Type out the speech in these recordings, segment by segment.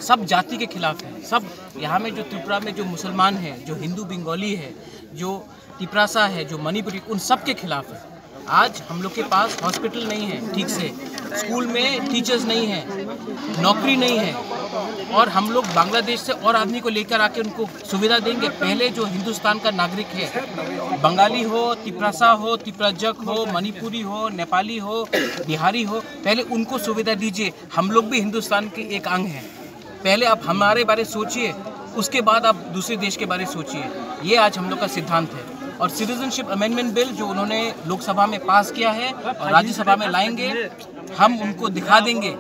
सब जाति के खिलाफ है। सब यहाँ में जो त्रिपुरा में जो मुसलमान है, जो हिंदू बंगाली है, जो तिपरासा है, जो मणिपुरी, उन सब के खिलाफ है। आज हम लोग के पास हॉस्पिटल नहीं है ठीक से, स्कूल में टीचर्स नहीं है, नौकरी नहीं है, और हम लोग बांग्लादेश से और आदमी को लेकर आके उनको सुविधा देंगे। पहले जो हिंदुस्तान का नागरिक है, बंगाली हो, तिपरासा हो, तिपराजक हो, मणिपुरी हो, नेपाली हो, बिहारी हो, पहले उनको सुविधा दीजिए। हम लोग भी हिंदुस्तान के एक अंग हैं। पहले आप हमारे बारे सोचिए, उसके बाद आप दूसरे देश के बारे सोचिए। ये आज हम लोग का सिद्धांत है। और सिटीजनशिप अमेंडमेंट बिल जो उन्होंने लोकसभा में पास किया है और राज्यसभा में लाएंगे, हम उनको दिखा देंगे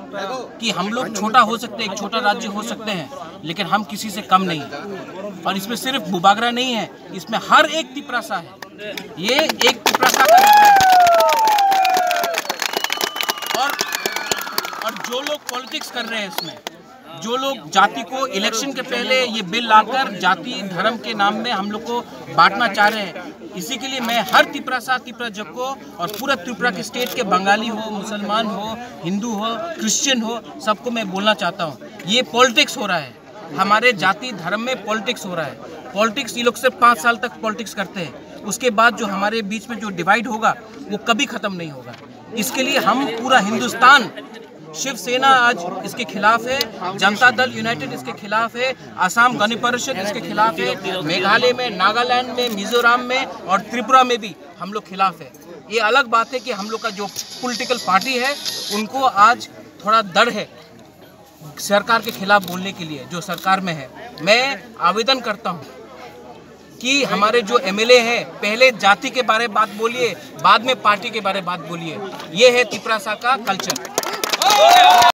कि हम लोग छोटा हो सकते हैं, एक छोटा राज्य हो सकते हैं, लेकिन हम किसी से कम नहीं। और इसमें सिर्फ बुबागरा नहीं है, इसमें हर एक तिपरासा है। ये एक तिपरासा का है। और जो लोग पॉलिटिक्स कर रहे हैं इसमें, जो लोग जाति को इलेक्शन के पहले ये बिल लाकर जाति धर्म के नाम में हम लोग को बांटना चाह रहे हैं, इसी के लिए मैं हर तिपरासा तिपराजक को और पूरा त्रिपुरा के स्टेट के बंगाली हो, मुसलमान हो, हिंदू हो, क्रिश्चियन हो, सबको मैं बोलना चाहता हूँ, ये पॉलिटिक्स हो रहा है। हमारे जाति धर्म में पॉलिटिक्स हो रहा है। पॉलिटिक्स ये लोग सिर्फ 5 साल तक पॉलिटिक्स करते हैं, उसके बाद जो हमारे बीच में जो डिवाइड होगा वो कभी ख़त्म नहीं होगा। इसके लिए हम पूरा हिंदुस्तान, शिवसेना आज इसके खिलाफ है, जनता दल यूनाइटेड इसके खिलाफ है, असम गण परिषद इसके खिलाफ है, मेघालय में, नागालैंड में, मिजोरम में और त्रिपुरा में भी हम लोग खिलाफ है। ये अलग बात है कि हम लोग का जो पॉलिटिकल पार्टी है उनको आज थोड़ा डर है सरकार के खिलाफ बोलने के लिए, जो सरकार में है। मैं आवेदन करता हूँ कि हमारे जो एमएलए हैं, पहले जाति के बारे में बात बोलिए, बाद में पार्टी के बारे में बात बोलिए। ये है तिपरासा का कल्चर।